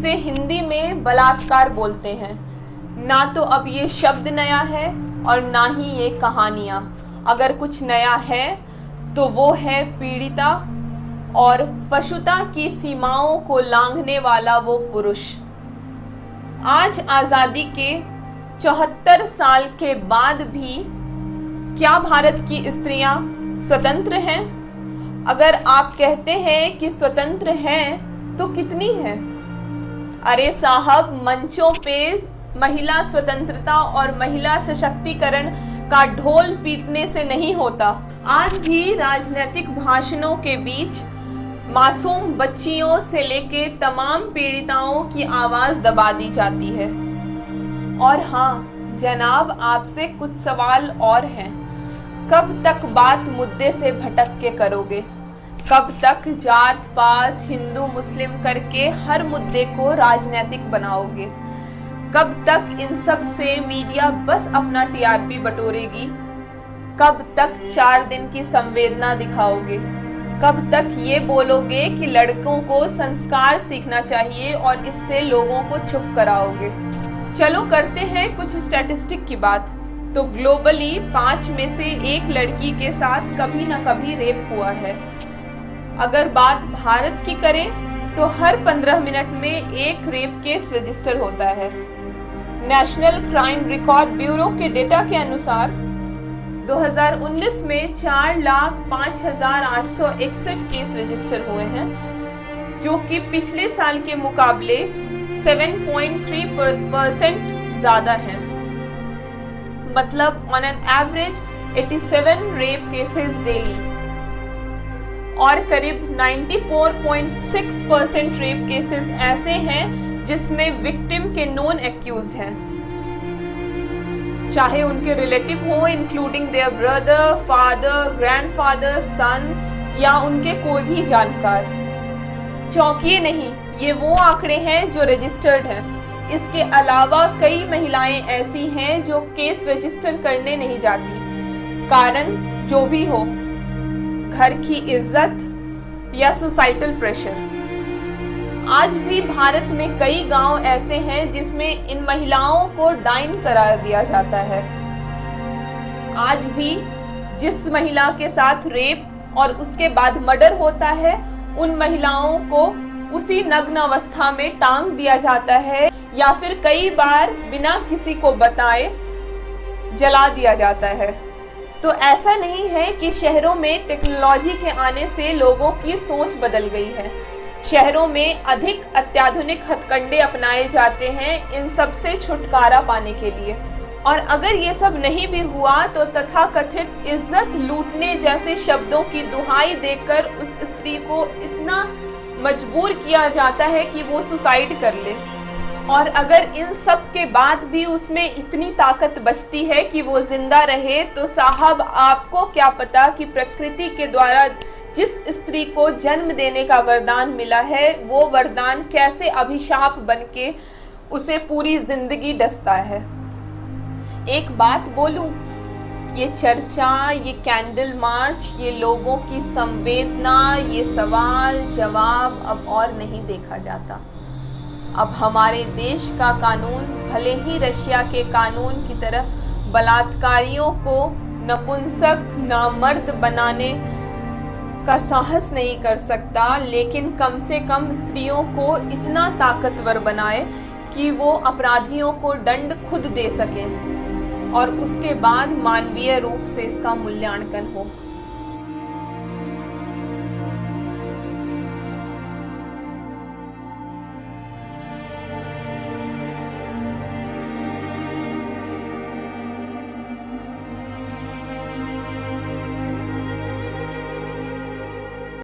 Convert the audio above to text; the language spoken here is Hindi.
जिसे हिंदी में बलात्कार बोलते हैं। ना तो अब ये शब्द नया है और ना ही ये कहानियाँ। अगर कुछ नया है तो वो है पीड़िता और पशुता की सीमाओं को लांघने वाला वो पुरुष। आज आज़ादी के 74 साल के बाद भी क्या भारत की स्त्रियां स्वतंत्र हैं? अगर आप कहते हैं कि स्वतंत्र हैं तो कितनी हैं? अरे साहब, मंचों पे महिला स्वतंत्रता और महिला सशक्तिकरण का ढोल पीटने से नहीं होता। आज भी राजनीतिक भाषणों के बीच मासूम बच्चियों से लेके तमाम पीड़िताओं की आवाज दबा दी जाती है। और हाँ जनाब, आपसे कुछ सवाल और हैं। कब तक बात मुद्दे से भटक के करोगे? कब तक जात पात हिंदू मुस्लिम करके हर मुद्दे को राजनीतिक बनाओगे? कब तक इन सब से मीडिया बस अपना टीआरपी बटोरेगी? कब तक 4 दिन की संवेदना दिखाओगे? कब तक ये बोलोगे कि लड़कों को संस्कार सीखना चाहिए और इससे लोगों को चुप कराओगे? चलो करते हैं कुछ स्टैटिस्टिक की बात। तो ग्लोबली 5 में से 1 लड़की के साथ कभी ना कभी रेप हुआ है। अगर बात भारत की करें तो हर 15 मिनट में 1 रेप केस रजिस्टर होता है। नेशनल क्राइम रिकॉर्ड ब्यूरो के डेटा के अनुसार 2019 में 4,05,861 केस रजिस्टर हुए हैं, जो कि पिछले साल के मुकाबले 7.3% ज़्यादा हैं। मतलब on an average 87 rape cases daily. और करीब 94.6% रेप केसेस ऐसे हैं जिसमें विक्टिम के नॉन एक्यूज्ड हैं, चाहे उनके रिलेटिव हो including their brother, father, grandfather, son या उनके कोई भी जानकार। चौंकिए नहीं, ये वो आंकड़े हैं जो रजिस्टर्ड हैं। इसके अलावा कई महिलाएं ऐसी हैं जो केस रजिस्टर करने नहीं जाती। कारण जो भी हो, घर की इज्जत या सोसाइटल प्रेशर। आज भी भारत में कई गांव ऐसे हैं जिसमें इन महिलाओं को डाइन करार दिया जाता है। आज भी जिस महिला के साथ रेप और उसके बाद मर्डर होता है, उन महिलाओं को उसी नग्न अवस्था में टांग दिया जाता है या फिर कई बार बिना किसी को बताए जला दिया जाता है। तो ऐसा नहीं है कि शहरों में टेक्नोलॉजी के आने से लोगों की सोच बदल गई है। शहरों में अधिक अत्याधुनिक हथकंडे अपनाए जाते हैं इन सब से छुटकारा पाने के लिए। और अगर ये सब नहीं भी हुआ तो तथाकथित इज्जत लूटने जैसे शब्दों की दुहाई देकर उस स्त्री को इतना मजबूर किया जाता है कि वो सुसाइड कर ले। और अगर इन सब के बाद भी उसमें इतनी ताकत बचती है कि वो जिंदा रहे, तो साहब आपको क्या पता कि प्रकृति के द्वारा जिस स्त्री को जन्म देने का वरदान मिला है, वो वरदान कैसे अभिशाप बनके उसे पूरी जिंदगी डसता है। एक बात बोलूं, ये चर्चा, ये कैंडल मार्च, ये लोगों की संवेदना, ये सवाल जवाब अब और नहीं देखा जाता। अब हमारे देश का कानून भले ही रशिया के कानून की तरह बलात्कारियों को नपुंसक नामर्द बनाने का साहस नहीं कर सकता, लेकिन कम से कम स्त्रियों को इतना ताकतवर बनाए कि वो अपराधियों को दंड खुद दे सकें और उसके बाद मानवीय रूप से इसका मूल्यांकन हो।